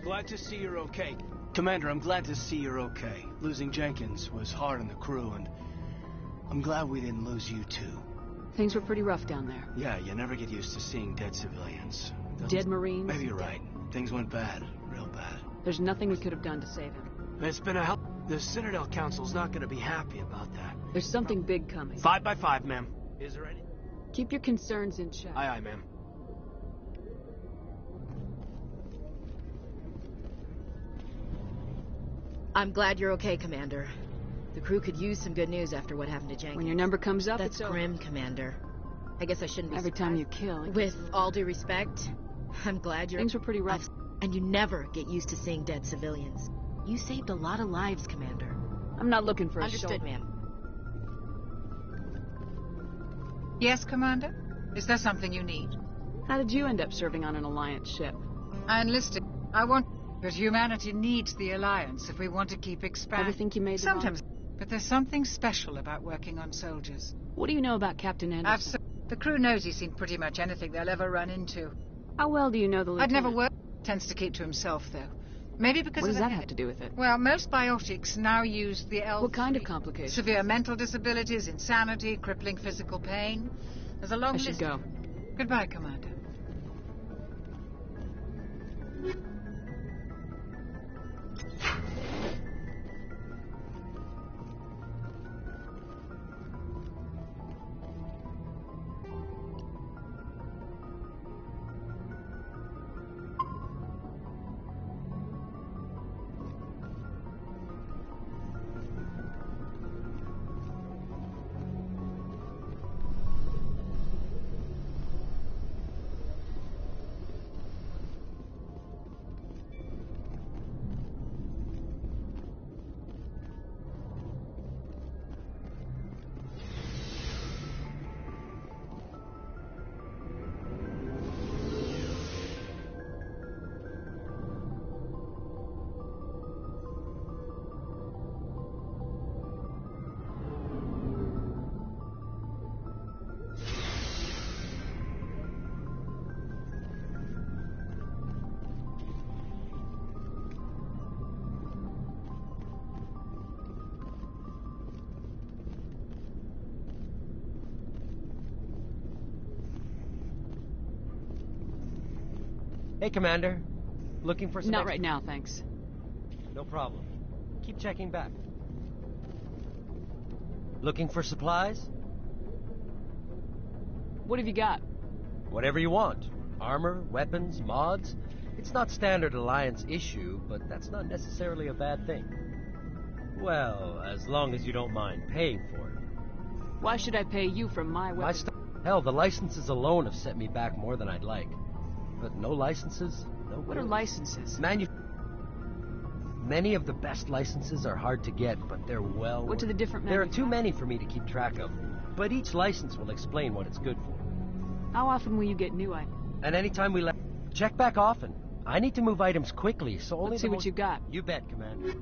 Glad to see you're okay. Commander, I'm glad to see you're okay. Losing Jenkins was hard on the crew, and I'm glad we didn't lose you too. Things were pretty rough down there. Yeah, you never get used to seeing dead civilians. Dead Marines? Maybe you're right. Things went bad. Real bad. There's nothing we could have done to save him. It's been a help. The Citadel Council's not gonna be happy about that. There's something big coming. 5 by 5, ma'am. Is there any? Keep your concerns in check. Aye, aye, ma'am. I'm glad you're okay, Commander. The crew could use some good news after what happened to Jenkins. When your number comes up, That's it's grim, Commander. I guess I shouldn't be Every surprised. time you kill... With all due respect, I'm glad you're... Things were pretty rough. And you never get used to seeing dead civilians. You saved a lot of lives, Commander. I'm not looking for a Understood, shoulder. ma'am. Yes, Commander? Is there something you need? How did you end up serving on an Alliance ship? I enlisted. I want... But humanity needs the Alliance if we want to keep expanding. Ever think you made the Sometimes. But there's something special about working on soldiers. What do you know about Captain Anderson? The crew knows he's seen pretty much anything they'll ever run into. How well do you know the I'd lieutenant? never worked. Tends to keep to himself, though. Maybe because What of does the that head. have to do with it? Well, most biotics now use the L3. What kind of complications? Severe mental disabilities, insanity, crippling physical pain. There's a long I should list. go. Goodbye, Commander. Hey, Commander. Looking for some... Not right now, thanks. No problem. Keep checking back. Looking for supplies? What have you got? Whatever you want. Armor, weapons, mods. It's not standard Alliance issue, but that's not necessarily a bad thing. Well, as long as you don't mind paying for it. Why should I pay you for my weapon? Hell, the licenses alone have set me back more than I'd like. But no licenses, no What are good. licenses? Many of the best licenses are hard to get, but they're well... What do the different There are too manufacturers- many for me to keep track of, but each license will explain what it's good for. How often will you get new items? And anytime we check back often. I need to move items quickly, so only Let's see the what most- you got. You bet, Commander.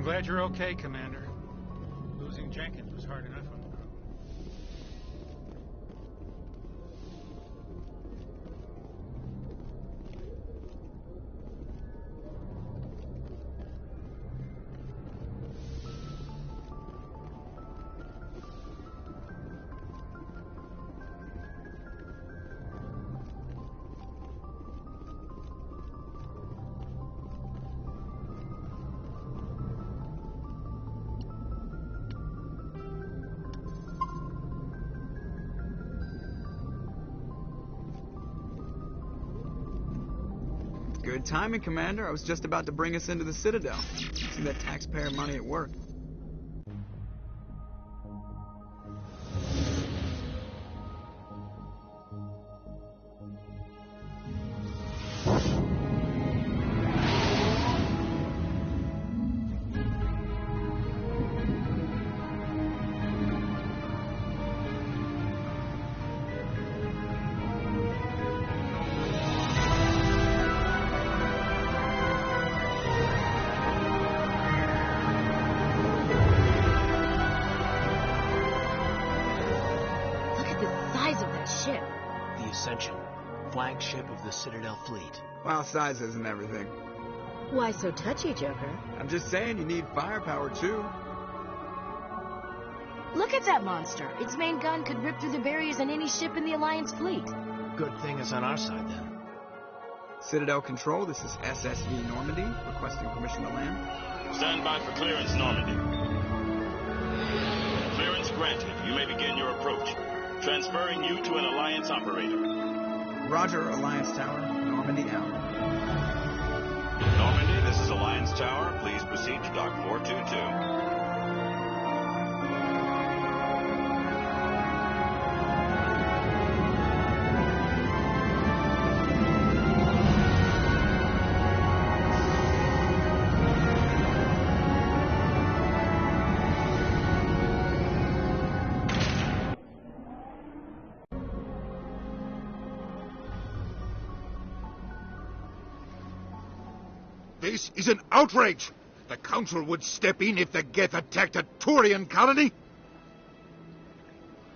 I'm glad you're okay, Commander. Losing Jenkins was hard enough on the crew. Good timing, Commander. I was just about to bring us into the Citadel. See that taxpayer money at work. Ascension, flagship of the Citadel fleet. Well, size isn't everything. Why so touchy, Joker? I'm just saying you need firepower, too. Look at that monster. Its main gun could rip through the barriers in any ship in the Alliance fleet. Good thing it's on our side, then. Citadel Control, this is SSV Normandy, requesting permission to land. Stand by for clearance, Normandy. Clearance granted. You may begin your approach. Transferring you to an Alliance operator. Roger, Alliance Tower. Normandy out. Normandy, this is Alliance Tower. Please proceed to Dock 422. This is an outrage! The Council would step in if the Geth attacked a Turian colony!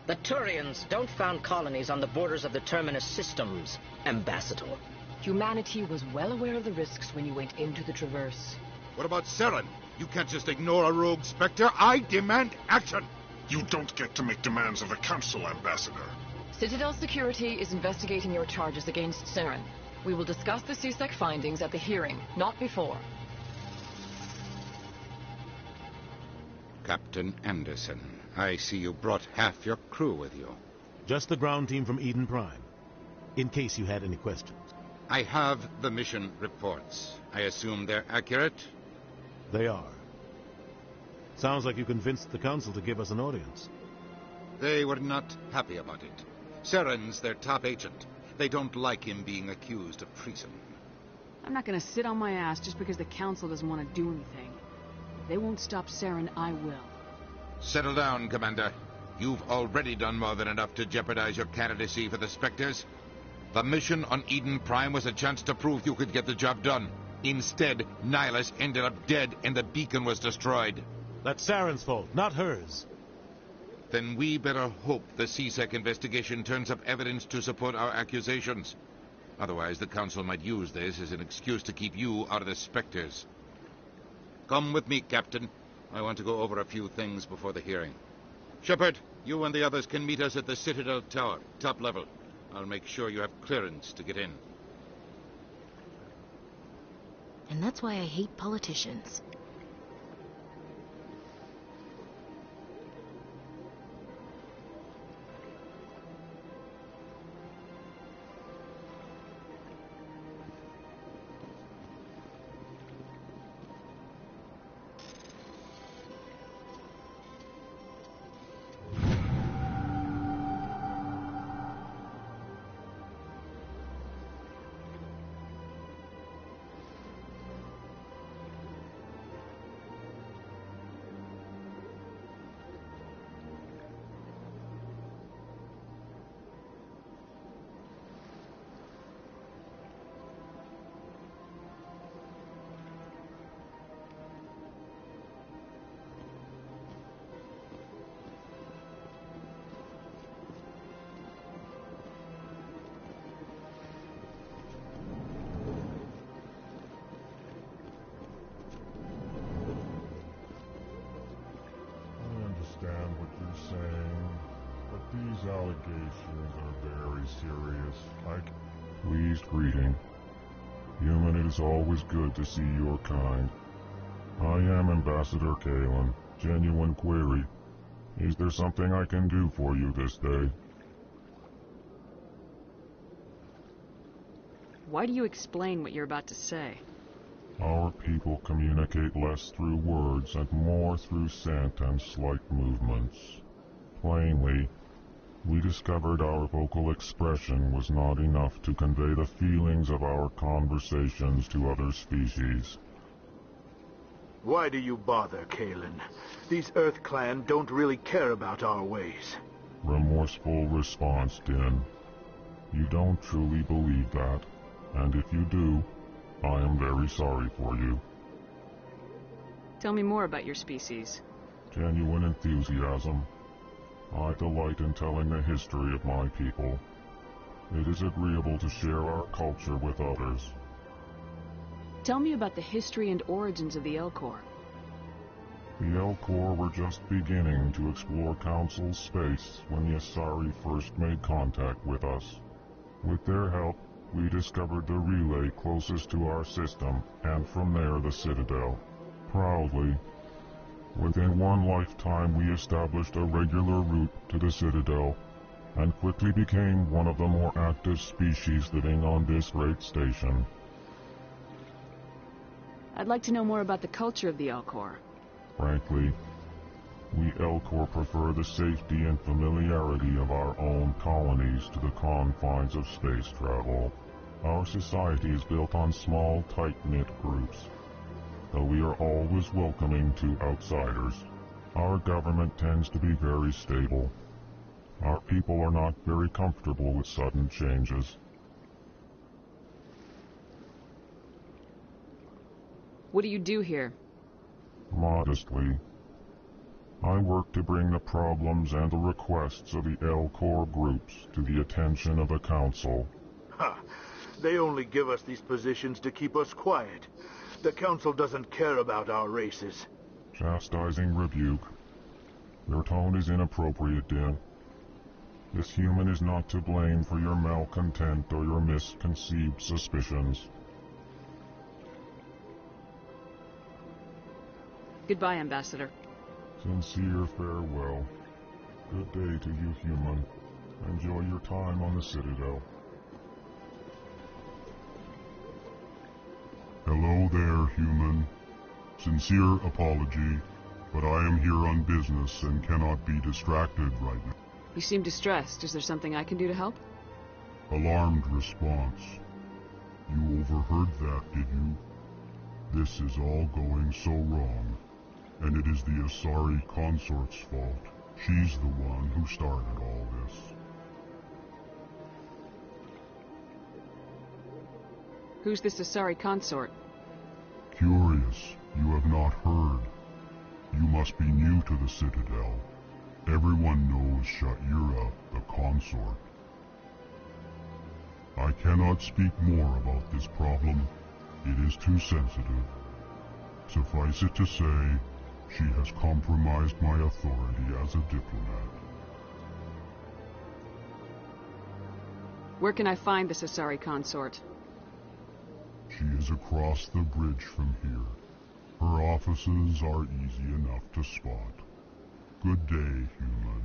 The Turians don't found colonies on the borders of the Terminus systems, Ambassador. Humanity was well aware of the risks when you went into the Traverse. What about Saren? You can't just ignore a rogue Spectre. I demand action! You don't get to make demands of the Council, Ambassador. Citadel Security is investigating your charges against Saren. We will discuss the CSEC findings at the hearing, not before. Captain Anderson, I see you brought half your crew with you. Just the ground team from Eden Prime, in case you had any questions. I have the mission reports. I assume they're accurate? They are. Sounds like you convinced the Council to give us an audience. They were not happy about it. Saren's their top agent. They don't like him being accused of treason. I'm not gonna sit on my ass just because the Council doesn't want to do anything. they won't stop Saren, I will. Settle down, Commander. You've already done more than enough to jeopardize your candidacy for the Spectres. The mission on Eden Prime was a chance to prove you could get the job done. Instead, Nihilus ended up dead and the beacon was destroyed. That's Saren's fault, not hers. Then we better hope the C-Sec investigation turns up evidence to support our accusations. Otherwise, the Council might use this as an excuse to keep you out of the Spectres. Come with me, Captain. I want to go over a few things before the hearing. Shepard, you and the others can meet us at the Citadel Tower, top level. I'll make sure you have clearance to get in. And that's why I hate politicians. These allegations are very serious. Pleased greeting. Human, it is always good to see your kind. I am Ambassador Kalen. Genuine query. Is there something I can do for you this day? Why do you explain what you're about to say? Our people communicate less through words and more through scent and slight movements. Plainly, we discovered our vocal expression was not enough to convey the feelings of our conversations to other species. Why do you bother, Kalen? These Earth Clan don't really care about our ways. Remorseful response, Din. You don't truly believe that, and if you do, I am very sorry for you. Tell me more about your species. Genuine enthusiasm. I delight in telling the history of my people. It is agreeable to share our culture with others. Tell me about the history and origins of the Elcor. The Elcor were just beginning to explore Council space when the Asari first made contact with us. With their help, we discovered the relay closest to our system, and from there the Citadel. Proudly, within one lifetime we established a regular route to the Citadel, and quickly became one of the more active species living on this great station. I'd like to know more about the culture of the Elcor. Frankly, we Elcor prefer the safety and familiarity of our own colonies to the confines of space travel. Our society is built on small, tight-knit groups, though we are always welcoming to outsiders. Our government tends to be very stable. Our people are not very comfortable with sudden changes. What do you do here? Modestly, I work to bring the problems and the requests of the Elcor groups to the attention of the Council. Ha! They only give us these positions to keep us quiet. The Council doesn't care about our races. Chastising rebuke. Your tone is inappropriate, Din. This human is not to blame for your malcontent or your misconceived suspicions. Goodbye, Ambassador. Sincere farewell. Good day to you, human. Enjoy your time on the Citadel. Hello there, human. Sincere apology, but I am here on business and cannot be distracted right now. You seem distressed. Is there something I can do to help? Alarmed response. You overheard that, did you? This is all going so wrong. and it is the Asari consort's fault. She's the one who started all this. Who's this Asari consort? Curious, you have not heard. You must be new to the Citadel. Everyone knows Sha'ira, the consort. I cannot speak more about this problem. It is too sensitive. Suffice it to say, she has compromised my authority as a diplomat. Where can I find this Asari consort? She is across the bridge from here. Her offices are easy enough to spot. Good day, human.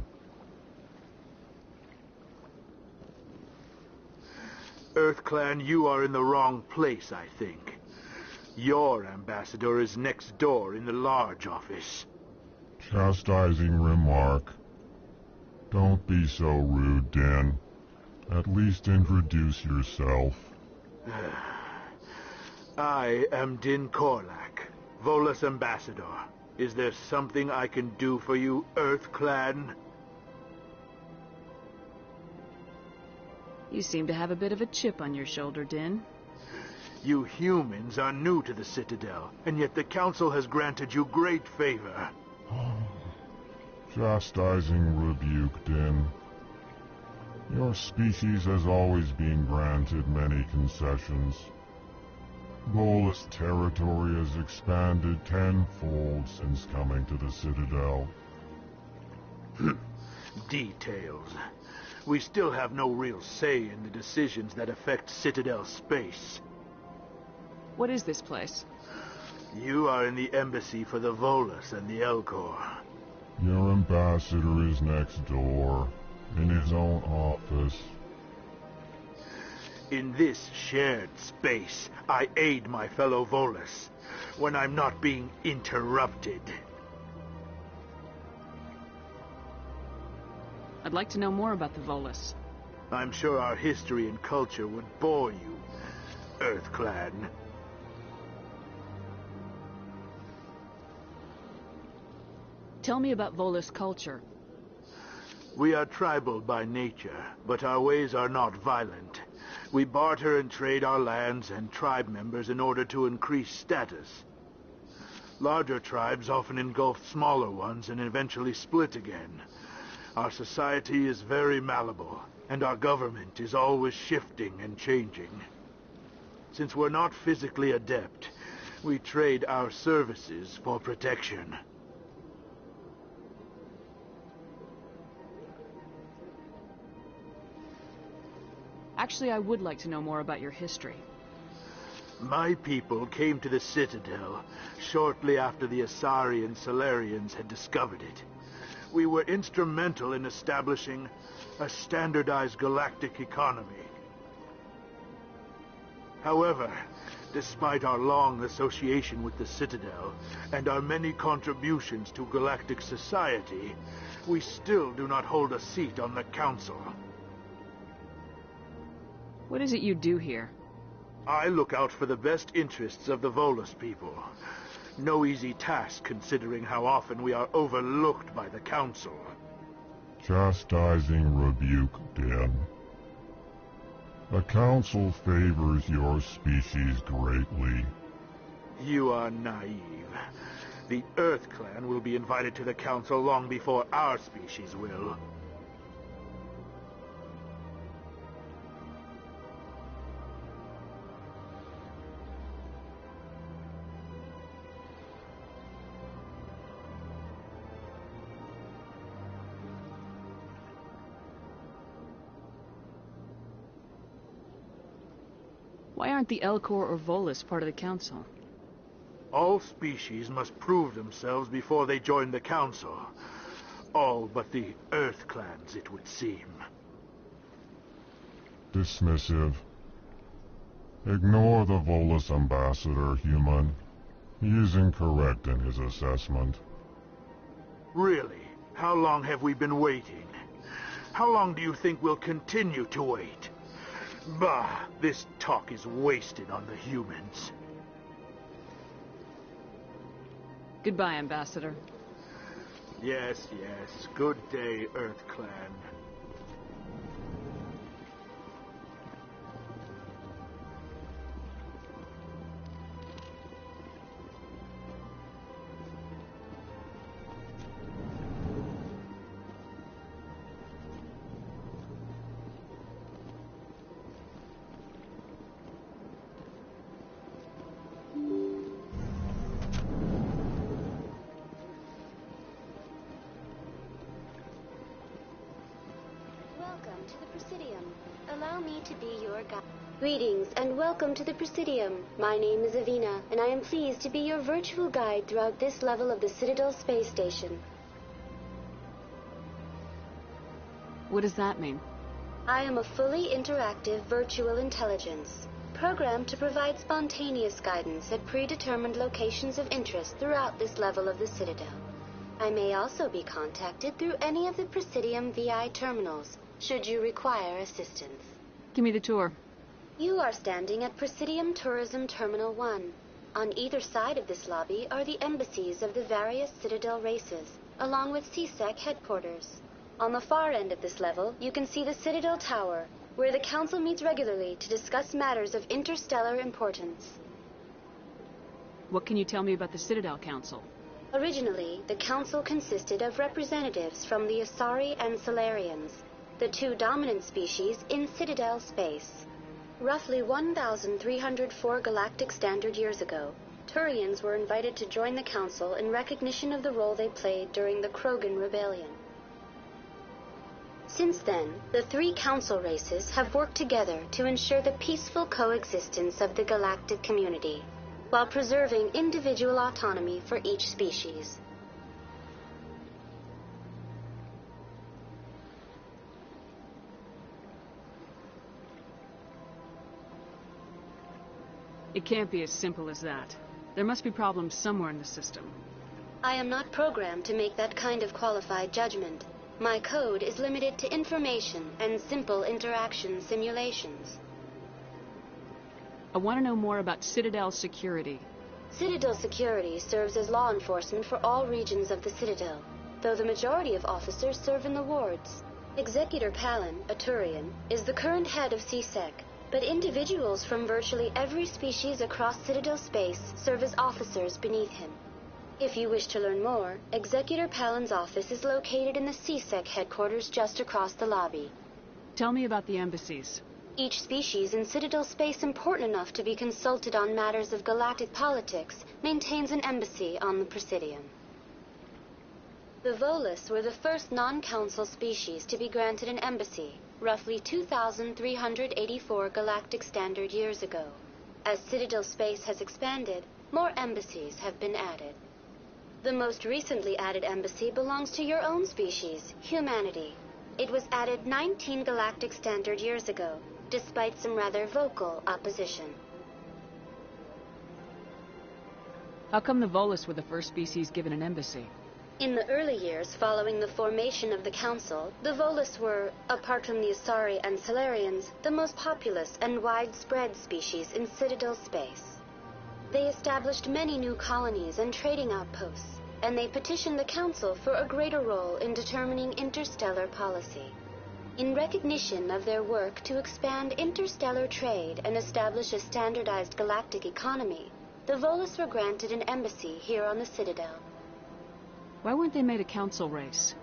EarthClan, you are in the wrong place, I think. Your ambassador is next door in the large office. Chastising remark. Don't be so rude, Din. At least introduce yourself. I am Din Korlak, Volus ambassador. Is there something I can do for you, EarthClan? You seem to have a bit of a chip on your shoulder, Din. You humans are new to the Citadel, and yet the Council has granted you great favor. Chastising rebuke, Din. Your species has always been granted many concessions. Volus territory has expanded tenfold since coming to the Citadel. Details. We still have no real say in the decisions that affect Citadel space. What is this place? You are in the embassy for the Volus and the Elcor. Your ambassador is next door, in his own office. In this shared space, I aid my fellow Volus when I'm not being interrupted. I'd like to know more about the Volus. I'm sure our history and culture would bore you, EarthClan. Tell me about Volus culture. We are tribal by nature, but our ways are not violent. We barter and trade our lands and tribe members in order to increase status. Larger tribes often engulf smaller ones and eventually split again. Our society is very malleable, and our government is always shifting and changing. Since we're not physically adept, we trade our services for protection. Actually, I would like to know more about your history. My people came to the Citadel shortly after the Asari and Salarians had discovered it. We were instrumental in establishing a standardized galactic economy. However, despite our long association with the Citadel and our many contributions to galactic society, we still do not hold a seat on the Council. What is it you do here? I look out for the best interests of the Volus people. No easy task considering how often we are overlooked by the Council. Chastising rebuke, Din. The Council favors your species greatly. You are naive. The EarthClan will be invited to the Council long before our species will. Why aren't the Elcor or Volus part of the Council? All species must prove themselves before they join the Council. All but the EarthClans, it would seem. Dismissive. Ignore the Volus ambassador, human. He is incorrect in his assessment. Really? How long have we been waiting? How long do you think we'll continue to wait? Bah, this talk is wasted on the humans. Goodbye, Ambassador. Yes, yes. Good day, Earth Clan. Welcome to the Presidium. Allow me to be your guide. Greetings and welcome to the Presidium. My name is Avina, and I am pleased to be your virtual guide throughout this level of the Citadel Space Station. What does that mean? I am a fully interactive virtual intelligence, programmed to provide spontaneous guidance at predetermined locations of interest throughout this level of the Citadel. I may also be contacted through any of the Presidium VI terminals, should you require assistance. Give me the tour. You are standing at Presidium Tourism Terminal 1. On either side of this lobby are the embassies of the various Citadel races, along with CSEC headquarters. On the far end of this level, you can see the Citadel Tower, where the Council meets regularly to discuss matters of interstellar importance. What can you tell me about the Citadel Council? Originally, the Council consisted of representatives from the Asari and Salarians, the two dominant species in Citadel space. Roughly 1,304 galactic standard years ago, Turians were invited to join the Council in recognition of the role they played during the Krogan Rebellion. Since then, the three Council races have worked together to ensure the peaceful coexistence of the galactic community, while preserving individual autonomy for each species. It can't be as simple as that. There must be problems somewhere in the system. I am not programmed to make that kind of qualified judgment. My code is limited to information and simple interaction simulations. I want to know more about Citadel security. Citadel security serves as law enforcement for all regions of the Citadel, though the majority of officers serve in the wards. Executor Palin, a Turian, is the current head of CSEC, but individuals from virtually every species across Citadel space serve as officers beneath him. If you wish to learn more, Executor Palin's office is located in the CSEC headquarters just across the lobby. Tell me about the embassies. Each species in Citadel space important enough to be consulted on matters of galactic politics maintains an embassy on the Presidium. The Volus were the first non-council species to be granted an embassy, roughly 2,384 galactic standard years ago. As Citadel space has expanded, more embassies have been added. The most recently added embassy belongs to your own species, humanity. It was added 19 galactic standard years ago, despite some rather vocal opposition. How come the Volus were the first species given an embassy? In the early years following the formation of the Council, the Volus were, apart from the Asari and Salarians, the most populous and widespread species in Citadel space. They established many new colonies and trading outposts, and they petitioned the Council for a greater role in determining interstellar policy. In recognition of their work to expand interstellar trade and establish a standardized galactic economy, the Volus were granted an embassy here on the Citadel. Why weren't they made a council race?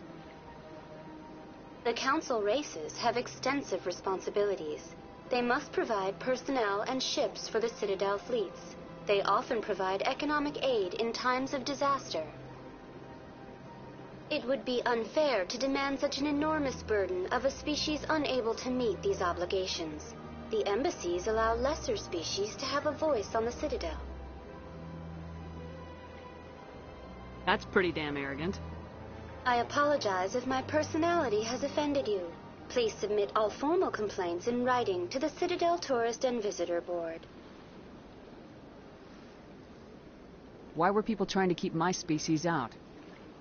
The Council races have extensive responsibilities. They must provide personnel and ships for the Citadel fleets. They often provide economic aid in times of disaster. It would be unfair to demand such an enormous burden of a species unable to meet these obligations. The embassies allow lesser species to have a voice on the Citadel. That's pretty damn arrogant. I apologize if my personality has offended you. Please submit all formal complaints in writing to the Citadel Tourist and Visitor Board. Why were people trying to keep my species out?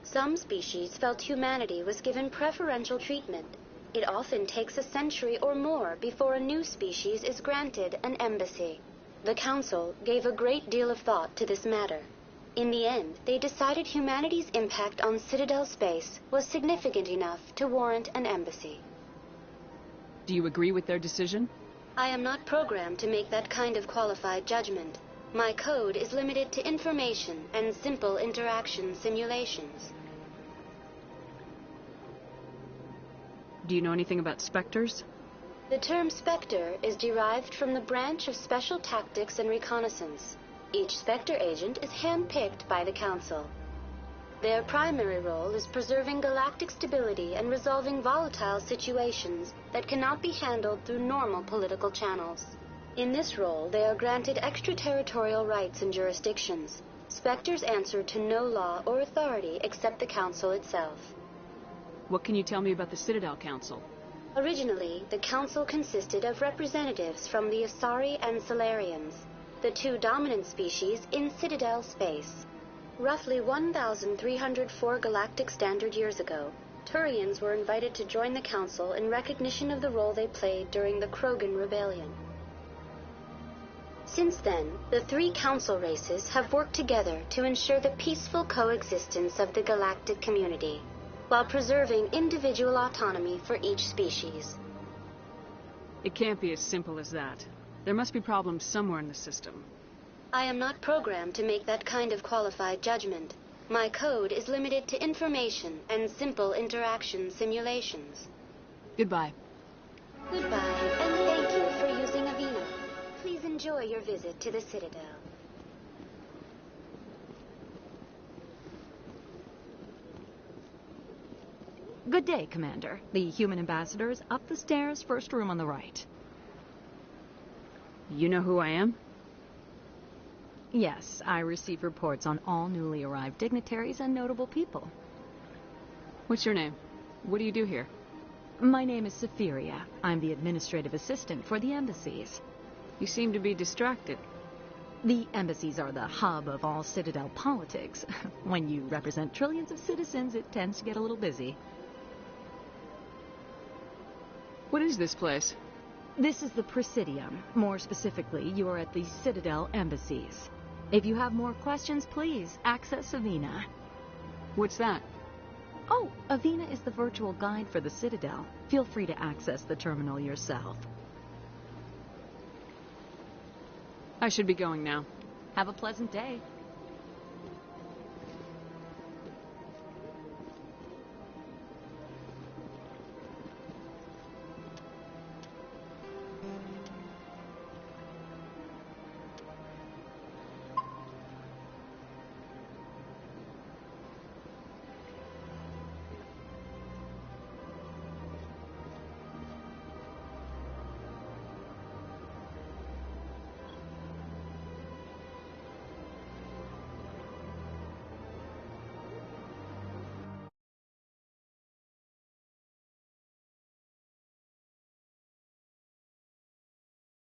Some species felt humanity was given preferential treatment. It often takes a century or more before a new species is granted an embassy. The Council gave a great deal of thought to this matter. In the end, they decided humanity's impact on Citadel space was significant enough to warrant an embassy. Do you agree with their decision? I am not programmed to make that kind of qualified judgment. My code is limited to information and simple interaction simulations. Do you know anything about Spectres? The term Spectre is derived from the branch of Special Tactics and Reconnaissance. Each Spectre agent is handpicked by the Council. Their primary role is preserving galactic stability and resolving volatile situations that cannot be handled through normal political channels. In this role, they are granted extraterritorial rights and jurisdictions. Spectres answer to no law or authority except the Council itself. What can you tell me about the Citadel Council? Originally, the Council consisted of representatives from the Asari and Salarians, the two dominant species in Citadel space. Roughly 1,304 galactic standard years ago, Turians were invited to join the Council in recognition of the role they played during the Krogan Rebellion. Since then, the three Council races have worked together to ensure the peaceful coexistence of the galactic community, while preserving individual autonomy for each species. It can't be as simple as that. There must be problems somewhere in the system. I am not programmed to make that kind of qualified judgment. My code is limited to information and simple interaction simulations. Goodbye. Goodbye, and thank you for using Avina. Please enjoy your visit to the Citadel. Good day, Commander. The human ambassador is up the stairs, first room on the right. You know who I am? Yes, I receive reports on all newly arrived dignitaries and notable people. What's your name? What do you do here? My name is Safiria. I'm the administrative assistant for the embassies. You seem to be distracted. The embassies are the hub of all Citadel politics. When you represent trillions of citizens, it tends to get a little busy. What is this place? This is the Presidium. More specifically, you are at the Citadel embassies. If you have more questions, please access Avina. What's that? Oh, Avina is the virtual guide for the Citadel. Feel free to access the terminal yourself. I should be going now. Have a pleasant day.